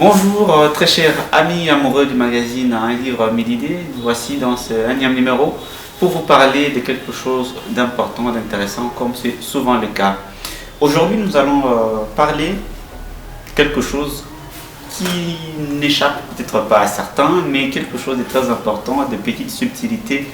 Bonjour très chers amis amoureux du magazine Un livre, 1000 idées. Voici dans ce énième numéro pour vous parler de quelque chose d'important, d'intéressant comme c'est souvent le cas. Aujourd'hui nous allons parler de quelque chose qui n'échappe peut-être pas à certains, mais quelque chose de très important, de petites subtilités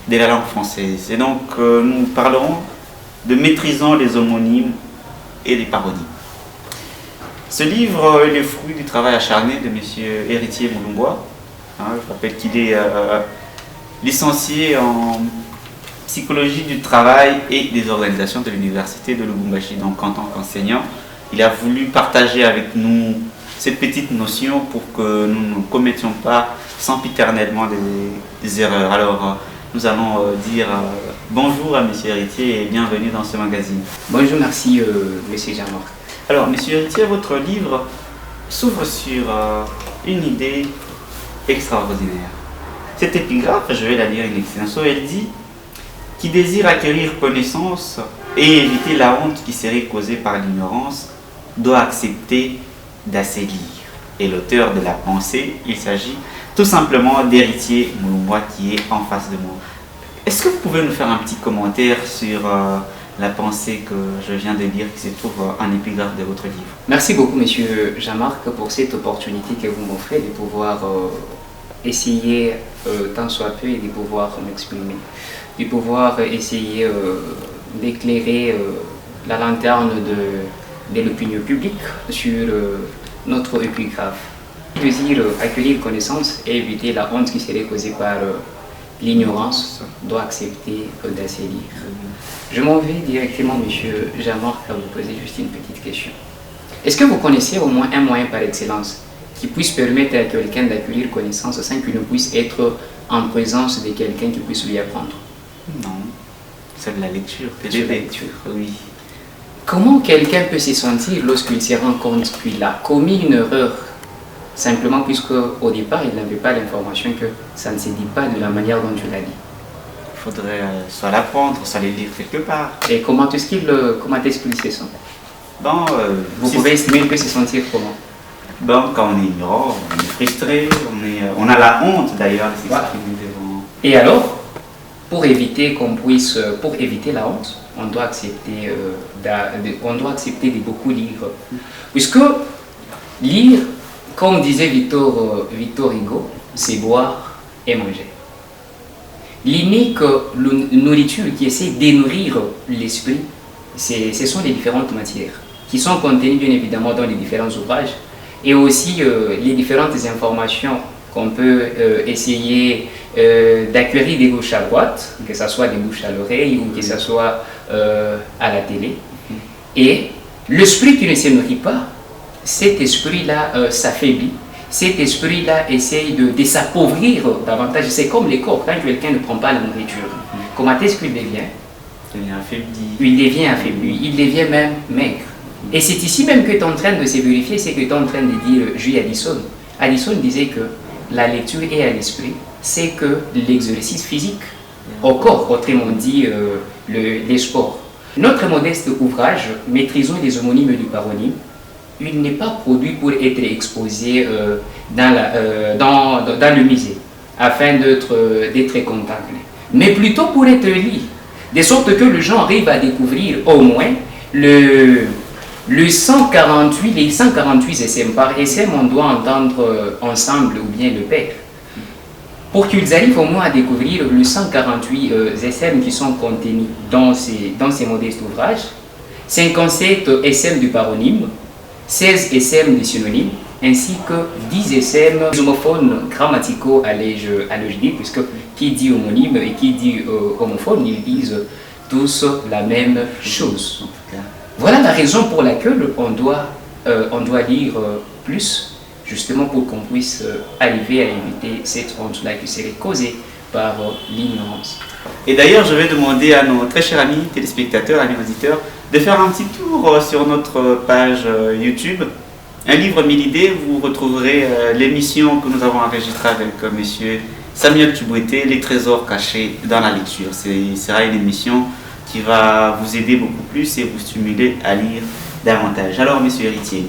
de la langue française. Et donc nous parlerons de maîtrisant les homonymes et les parodies. Ce livre est le fruit du travail acharné de M. Héritier Moulumbois. Je rappelle qu'il est licencié en psychologie du travail et des organisations de l'université de Lubumbashi. Donc en tant qu'enseignant, il a voulu partager avec nous cette petite notion pour que nous ne commettions pas sempiternellement des erreurs. Alors nous allons dire bonjour à M. Héritier et bienvenue dans ce magazine. Bonjour, merci M. Jean-Marc. Alors, Monsieur Héritier, votre livre s'ouvre sur une idée extraordinaire. Cette épigraphe, je vais la lire in extenso, elle dit « Qui désire acquérir connaissance et éviter la honte qui serait causée par l'ignorance, doit accepter d'assez lire. » Et l'auteur de la pensée, il s'agit tout simplement d'Héritier Moulumbois qui est en face de moi. Est-ce que vous pouvez nous faire un petit commentaire sur la pensée que je viens de lire qui se trouve en épigraphe de votre livre? Merci beaucoup, Monsieur Jean-Marc, pour cette opportunité que vous m'offrez de pouvoir essayer, tant soit peu, et de pouvoir m'exprimer, de pouvoir essayer d'éclairer la lanterne de l'opinion publique sur notre épigraphe. Désir accueillir connaissance et éviter la honte qui serait causée par l'ignorance, doit accepter d'assez lire. Je m'en vais directement, Monsieur Jean-Marc, à vous poser juste une petite question. Est-ce que vous connaissez au moins un moyen par excellence qui puisse permettre à quelqu'un d'acquérir connaissance sans qu'il ne puisse être en présence de quelqu'un qui puisse lui apprendre? Non, c'est de la lecture. C'est de la lecture. Oui. Comment quelqu'un peut se sentir lorsqu'il se rend compte qu'il a commis une erreur simplement puisque au départ il n'avait pas l'information que ça ne se dit pas de la manière dont tu l'as dit? Il faudrait soit l'apprendre, soit les lire quelque part. Et comment est-ce qu'il se sent? Vous pouvez estimer qu'il peut se sentir comment? Quand on est ignorant, on est frustré, on a la honte d'ailleurs de s'exprimer devant. Et alors, pour éviter la honte, on doit accepter de beaucoup lire. Puisque lire, comme disait Victor Hugo, c'est boire et manger. L'unique nourriture qui essaie de nourrir l'esprit, ce sont les différentes matières qui sont contenues bien évidemment dans les différents ouvrages et aussi les différentes informations qu'on peut essayer d'acquérir de gauche à droite, que ce soit des bouches à l'oreille ou que ce soit à la télé. Et l'esprit qui ne se nourrit pas, cet esprit-là s'affaiblit, cet esprit-là essaye de s'appauvrir davantage. C'est comme les corps, quand quelqu'un ne prend pas la nourriture, comment est-ce qu'il devient? Il devient affaibli. Il devient affaibli, il devient même maigre. Et c'est ici même que tu es en train de se vérifier, c'est que tu es en train de dire Jules Addison. Addison disait que la lecture et à l'esprit, c'est que l'exercice physique au corps, autrement dit les sports. Notre modeste ouvrage, Maîtrisons les homonymes et les paronymes, il n'est pas produit pour être exposé dans le musée, afin d'être contemplé, mais plutôt pour être lu, de sorte que les gens arrivent à découvrir au moins les 148 SM. Par SM, on doit entendre ensemble ou bien le père. Pour qu'ils arrivent au moins à découvrir les 148 SM qui sont contenus dans ces modestes ouvrages, 57 SM du paronyme, 16 SM de synonymes, ainsi que 10 SM homophones grammaticaux, allais-je dire, puisque qui dit homonyme et qui dit homophone, ils disent tous la même chose. Voilà la raison pour laquelle on doit lire plus, justement pour qu'on puisse arriver à éviter cette honte-là qui serait causée par l'ignorance. Et d'ailleurs, je vais demander à nos très chers amis téléspectateurs, amis auditeurs, de faire un petit tour sur notre page YouTube. Un livre 1000 idées, vous retrouverez l'émission que nous avons enregistrée avec monsieur Samuel Tubouété, Les trésors cachés dans la lecture. Ce sera une émission qui va vous aider beaucoup plus et vous stimuler à lire davantage. Alors, monsieur Héritier,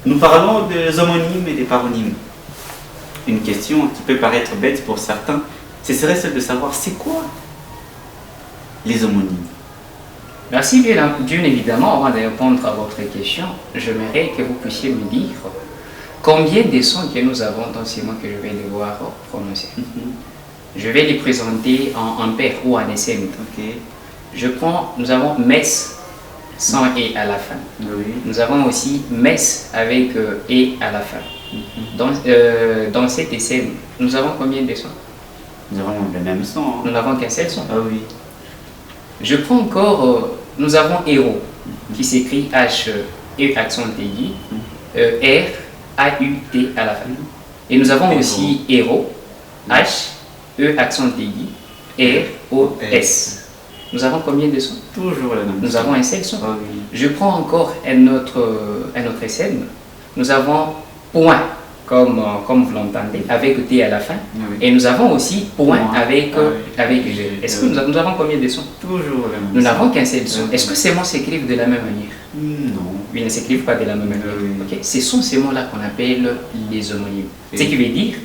Nous parlons des homonymes et des paronymes. Une question qui peut paraître bête pour certains, ce serait celle de savoir c'est quoi les homonymes. Merci bien évidemment, avant de répondre à votre question, j'aimerais que vous puissiez me dire combien de sons que nous avons dans ces mots que je vais devoir prononcer. Je vais les présenter en paire ou en SM. Je prends, nous avons mess sans et à la fin. Nous avons aussi mess avec et à la fin. Dans cet SM, nous avons combien de sons? Nous avons le même son. Nous n'avons qu'un seul son. Ah oui. Je prends encore, nous avons héros, qui s'écrit H, E accent aigu, R, A, U, T à la fin. Et nous avons aussi héros, H, E accent aigu, R, O, S. Nous avons combien de sons? Toujours le même. Nous avons un seul son. Ah oui. Je prends encore un autre SM. Nous avons point, comme vous l'entendez, avec T à la fin. Oui. Et nous avons aussi point avec Ah oui. G. Est-ce que nous avons combien de sons? Toujours le même. Nous n'avons qu'un seul son. Est-ce que ces mots s'écrivent de la même manière? Non. Ils ne s'écrivent pas de la même manière. Oui. Ok. Ce sont ces mots-là qu'on appelle les homonymes. Oui. Ce qui veut dire,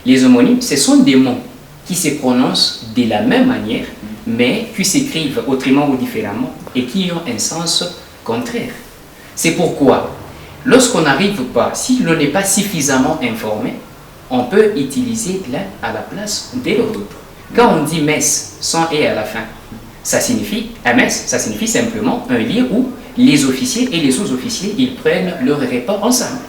les homonymes, ce sont des mots qui se prononcent de la même manière, mais qui s'écrivent autrement ou différemment et qui ont un sens contraire. C'est pourquoi, lorsqu'on n'arrive pas, si l'on n'est pas suffisamment informé, on peut utiliser l'un à la place de l'autre. Quand on dit messe sans et à la fin, ça signifie, un messe, ça signifie simplement un lieu où les officiers et les sous-officiers, ils prennent leur repas ensemble.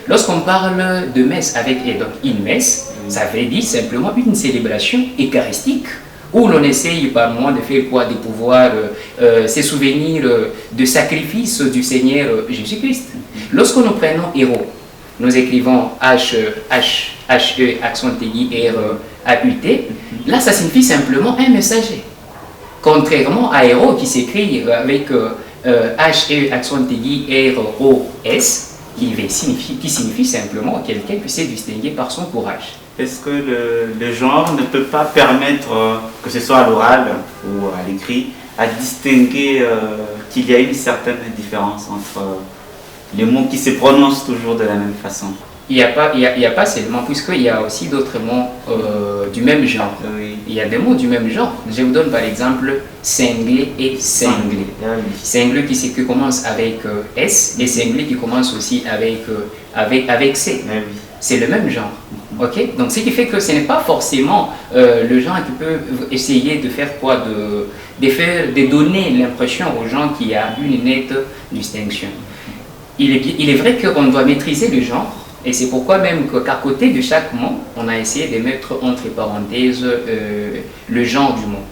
Lorsqu'on parle de messe avec et donc une messe, ça veut dire simplement une célébration eucharistique où l'on essaye par moment de faire quoi? De pouvoir se souvenir de sacrifice du Seigneur Jésus-Christ. Lorsque nous prenons héros, nous écrivons H-E, accent aigu, R-A-U-T, là ça signifie simplement un messager. Contrairement à héros qui s'écrit avec H-E, accent aigu, R-O-S, qui signifie simplement quelqu'un qui sait distinguer par son courage. Est-ce que le genre ne peut pas permettre, que ce soit à l'oral ou à l'écrit, à distinguer qu'il y a une certaine différence entre les mots qui se prononcent toujours de la même façon? Il n'y a pas seulement, puisqu'il y a aussi d'autres mots du même genre. Oui. Il y a des mots du même genre. Je vous donne par exemple cinglé et cinglé. Cinglé qui commence avec S et cinglé qui commence aussi avec C. Oui. C'est le même genre. Ok. Donc ce qui fait que ce n'est pas forcément le genre qui peut essayer de faire quoi, de donner l'impression aux gens qu'il y a une nette distinction. Il est vrai qu'on doit maîtriser le genre, et c'est pourquoi même qu'à côté de chaque mot, on a essayé de mettre entre parenthèses le genre du mot.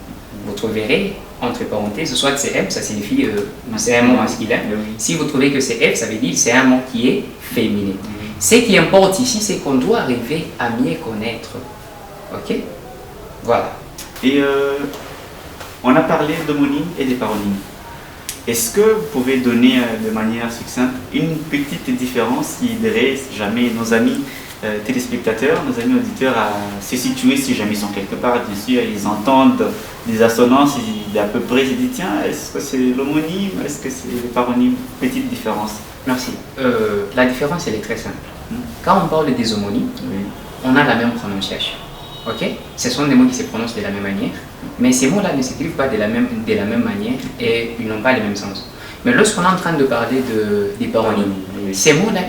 Vous trouverez entre parenthèses, soit c'est M, ça signifie c'est un mot masculin. Si vous trouvez que c'est F, ça veut dire c'est un mot qui est féminin. Ce qui importe ici, c'est qu'on doit arriver à mieux connaître. Ok? Voilà. Et on a parlé d'homonymes et des paronymes. Est-ce que vous pouvez donner de manière succincte une petite différence qui aiderait jamais nos amis téléspectateurs, nos amis auditeurs à se situer si jamais ils sont quelque part, bien sûr, ils entendent des assonances, ils à peu près ils disent tiens, est-ce que c'est l'homonyme, est-ce que c'est le paronyme? Petite différence. Merci. La différence elle est très simple. Quand on parle des homonymes, on a la même prononciation. Ok? Ce sont des mots qui se prononcent de la même manière, mais ces mots-là ne s'écrivent pas de la même manière et ils n'ont pas le même sens. Mais lorsqu'on est en train de parler des paronymes, ces mots-là,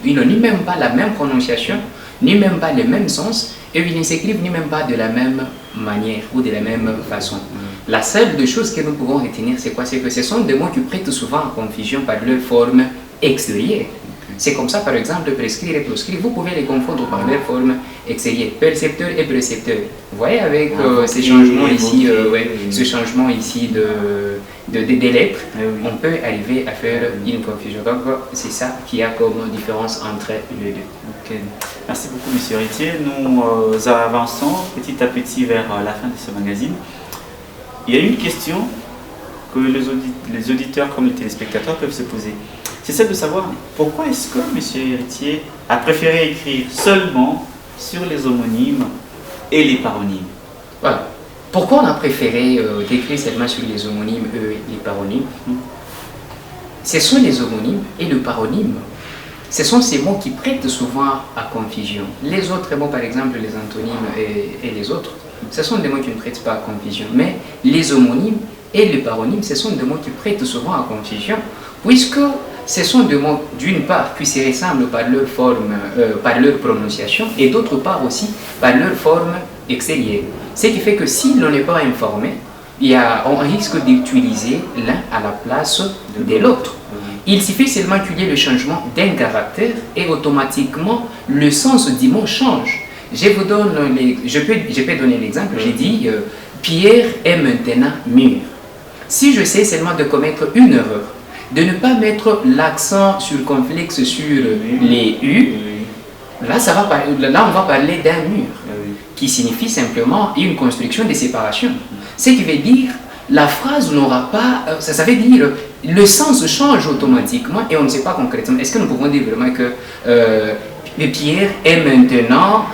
ils n'ont ni même pas la même prononciation, ni même pas le même sens, et ils ne s'écrivent ni même pas de la même manière ou de la même façon. La seule chose que nous pouvons retenir, c'est quoi? C'est que ce sont des mots qui prêtent souvent en confusion par leur forme extérieure. C'est comme ça, par exemple, prescrire et proscrire, vous pouvez les confondre par leur forme extérieure, percepteur et précepteur. Vous voyez avec ces changements ici, ce changement ici des lettres, on peut arriver à faire une confusion. Donc, c'est ça qui a comme différence entre les deux. Okay. Merci beaucoup, monsieur Héritier. Nous avançons petit à petit vers la fin de ce magazine. Il y a une question que les auditeurs comme les téléspectateurs peuvent se poser. C'est celle de savoir pourquoi est-ce que M. Héritier a préféré écrire seulement sur les homonymes et les paronymes. Voilà. Pourquoi on a préféré écrire seulement sur les homonymes et les paronymes? Ce sont les homonymes et le paronyme ce sont ces mots qui prêtent souvent à confusion. Les autres mots, par exemple les antonymes et les autres, ce sont des mots qui ne prêtent pas à confusion. Mais les homonymes et les paronymes, ce sont des mots qui prêtent souvent à confusion, puisque ce sont des mots, d'une part, qui se ressemblent par leur forme, par leur prononciation, et d'autre part aussi par leur forme extérieure. Ce qui fait que si l'on n'est pas informé, on risque d'utiliser l'un à la place de l'autre. Il suffit seulement qu'il y ait le changement d'un caractère et automatiquement le sens du mot change. Je peux donner l'exemple. J'ai dit Pierre est maintenant mûr. Si je sais seulement de commettre une erreur, de ne pas mettre l'accent circonflexe sur les U, là on va parler d'un mur, qui signifie simplement une construction de séparation. Ce qui veut dire la phrase n'aura pas, ça veut dire le sens change automatiquement et on ne sait pas concrètement. Est-ce que nous pouvons dire vraiment que Pierre est maintenant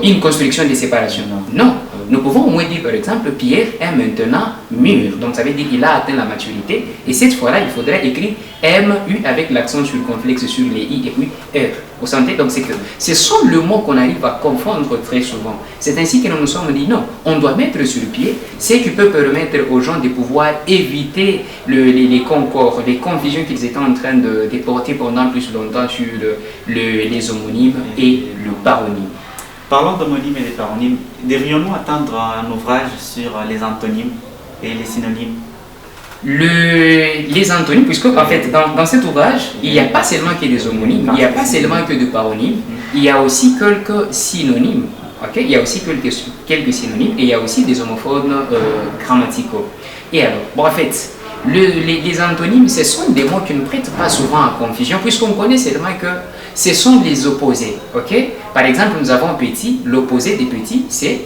une construction de séparation? Non. Nous pouvons au moins dire par exemple Pierre est maintenant mûr. Donc ça veut dire qu'il a atteint la maturité et cette fois-là il faudrait écrire M-U avec l'accent circonflexe sur les I et puis R. Vous sentez? Donc c'est que ce sont le mot qu'on arrive à confondre très souvent. C'est ainsi que nous nous sommes dit non, on doit mettre sur pied ce qui peut permettre aux gens de pouvoir éviter les concours, les confusions qu'ils étaient en train de porter pendant plus longtemps sur les homonymes et le paronyme. Parlons d'homonymes et de paronymes. Devrions-nous attendre un ouvrage sur les antonymes et les synonymes? Les antonymes, puisque en fait dans cet ouvrage, il n'y a pas seulement que des homonymes, il n'y a pas seulement que des paronymes, il y a aussi quelques synonymes. Okay? Il y a aussi quelques synonymes et il y a aussi des homophones grammaticaux. Et alors, bon, en fait, les antonymes, ce sont des mots qui ne prêtent pas souvent à confusion, puisqu'on connaît seulement que ce sont les opposés. Okay? Par exemple, nous avons petit, l'opposé des petits, c'est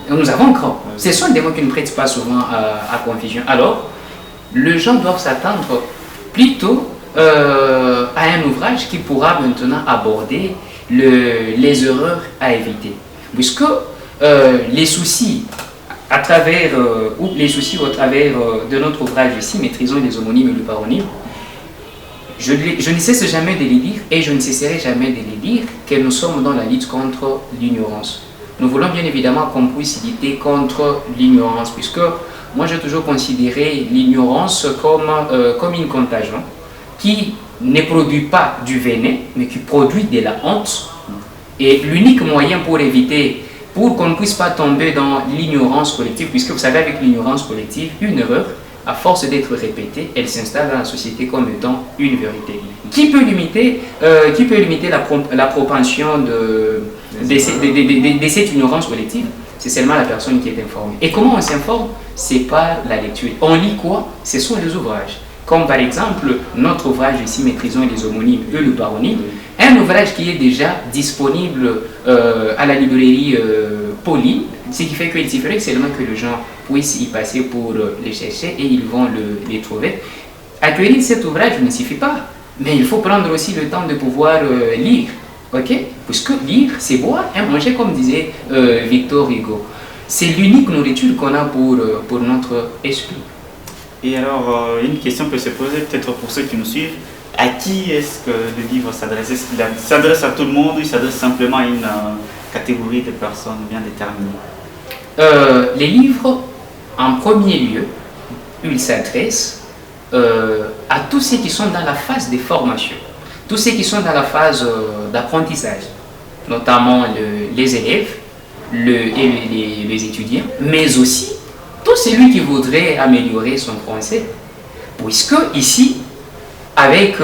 nous avons grand. Ce sont des mots qui ne prêtent pas souvent à confusion. Alors, les gens doivent s'attendre plutôt à un ouvrage qui pourra maintenant aborder les erreurs à éviter. Puisque les soucis au travers de notre ouvrage ici, Maîtrisons les homonymes et le paronyme, je ne cesse jamais de les dire et je ne cesserai jamais de les dire que nous sommes dans la lutte contre l'ignorance. Nous voulons bien évidemment qu'on puisse lutter contre l'ignorance, puisque moi j'ai toujours considéré l'ignorance comme une contagion qui ne produit pas du venin, mais qui produit de la honte. Et l'unique moyen pour qu'on ne puisse pas tomber dans l'ignorance collective, puisque vous savez, avec l'ignorance collective, une erreur, à force d'être répétée, elle s'installe dans la société comme étant une vérité. Qui peut limiter la propension de cette ignorance collective? C'est seulement la personne qui est informée. Et comment on s'informe? C'est par la lecture. On lit quoi? Ce sont les ouvrages. Comme par exemple notre ouvrage ici, Maîtrisons les homonymes et le paronyme, un ouvrage qui est déjà disponible à la librairie Pauline, ce qui fait qu'il suffirait seulement que les gens puissent y passer pour les chercher et ils vont les trouver. Acquérir cet ouvrage ne suffit pas, mais il faut prendre aussi le temps de pouvoir lire. Okay? Puisque lire, c'est boire et manger, comme disait Victor Hugo. C'est l'unique nourriture qu'on a pour notre esprit. Et alors, une question peut se poser peut-être pour ceux qui nous suivent. À qui est-ce que le livre s'adresse? Est-ce qu'il s'adresse à tout le monde ou il s'adresse simplement à une catégorie de personnes bien déterminées? Les livres, en premier lieu, ils s'adressent à tous ceux qui sont dans la phase de formation, tous ceux qui sont dans la phase d'apprentissage, notamment les élèves et les étudiants, mais aussi tout celui qui voudrait améliorer son français. Puisque ici, avec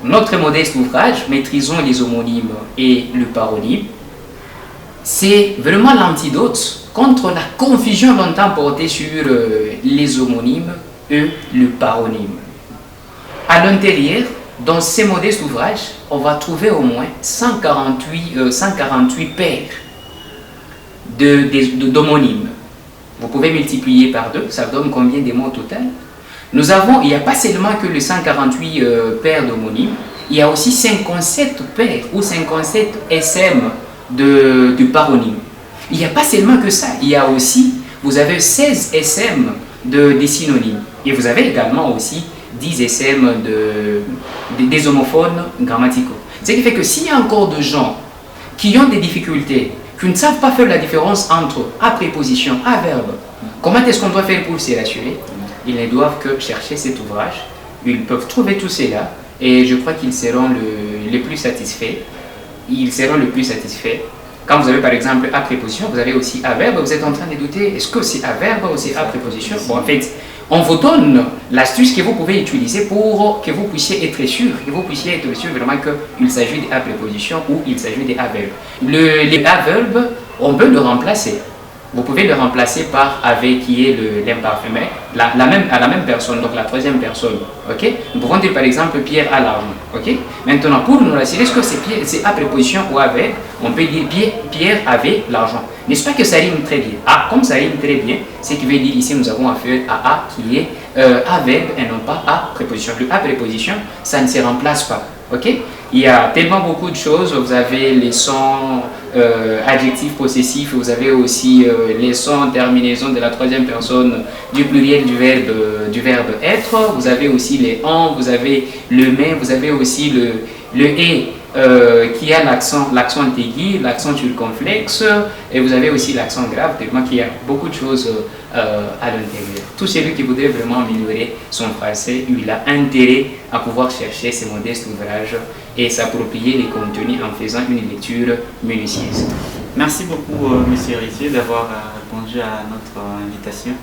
notre modeste ouvrage, Maîtrisons les homonymes et le paronyme, c'est vraiment l'antidote contre la confusion longtemps portée sur les homonymes et le paronyme. À l'intérieur, dans ces modestes ouvrages, on va trouver au moins 148 paires d'homonymes. Vous pouvez multiplier par 2, ça donne combien de mots au total? Il n'y a pas seulement que les 148 paires d'homonymes, il y a aussi 57 paires ou 57 SM de paronymes. Il n'y a pas seulement que ça, il y a aussi, vous avez 16 SM des synonymes. Et vous avez également aussi 10 SM des homophones grammaticaux. Ce qui fait que s'il y a encore des gens qui ont des difficultés, qui ne savent pas faire la différence entre à préposition, à verbe, comment est-ce qu'on doit faire pour s'y rassurer? Ils ne doivent que chercher cet ouvrage. Ils peuvent trouver tout cela et je crois qu'ils seront les plus satisfaits. Ils seront le plus satisfaits. Quand vous avez par exemple à préposition, vous avez aussi à verbe, vous êtes en train de douter, est-ce que c'est à verbe ou c'est à préposition? Bon, en fait, on vous donne l'astuce que vous pouvez utiliser pour que vous puissiez être sûr, vraiment qu'il s'agit de à préposition ou il s'agit de à verbe. Les à verbe, on peut le remplacer. Vous pouvez le remplacer par avec qui est l'imparfait, la même personne, donc la troisième personne. Ok? Nous pouvons dire par exemple Pierre a l'argent. Ok? Maintenant, pour nous rassurer, est-ce que c'est à préposition ou à verbe? On peut dire Pierre avait l'argent. N'est-ce pas que ça rime très bien? Ah, comme ça rime très bien, ce qui veut dire ici nous avons affaire à A qui est à verbe et non pas à préposition. Le à préposition, ça ne se remplace pas. Ok? Il y a tellement beaucoup de choses. Vous avez les sons adjectifs possessifs, vous avez aussi les sons terminaisons de la troisième personne du pluriel du verbe être, vous avez aussi les en, vous avez le mais, vous avez aussi le et qui a l'accent aigu, l'accent circonflexe, et vous avez aussi l'accent grave, tellement qu'il y a beaucoup de choses à l'intérieur. Tout celui qui voudrait vraiment améliorer son français, il a intérêt à pouvoir chercher ces modestes ouvrages et s'approprier les contenus en faisant une lecture minutieuse. Merci beaucoup, Monsieur Rissier, d'avoir répondu à notre invitation.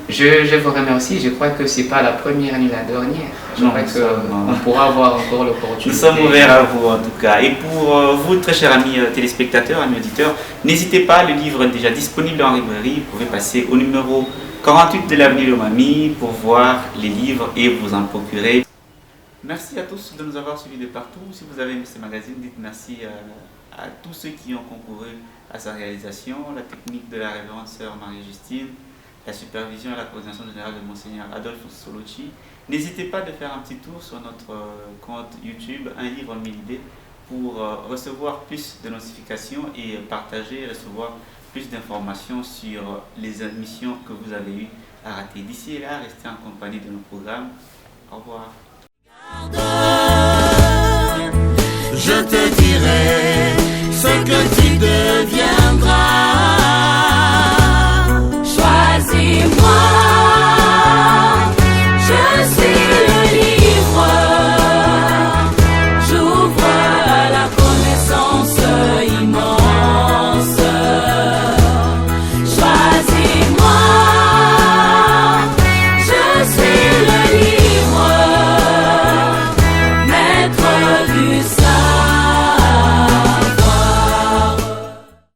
Je vous remercie, je crois que ce n'est pas la première ni la dernière. Je crois qu'on pourra avoir encore l'opportunité. Nous sommes ouverts à vous en tout cas. Et pour vous, très chers amis téléspectateurs, amis auditeurs, n'hésitez pas, le livre est déjà disponible en librairie. Vous pouvez passer au numéro 48 de l'avenue Lomami pour voir les livres et vous en procurer. Merci à tous de nous avoir suivis de partout. Si vous avez aimé ce magazine, dites merci à tous ceux qui ont concouru à sa réalisation, la technique de la révérende sœur Marie-Justine, la supervision et la coordination générale de Monseigneur Adolphe Solochi. N'hésitez pas de faire un petit tour sur notre compte YouTube, Un livre, 1000 idées, pour recevoir plus de notifications et partager et recevoir plus d'informations sur les émissions que vous avez eues à rater. D'ici là, restez en compagnie de nos programmes. Au revoir. Je te dirai ce que tu devrais.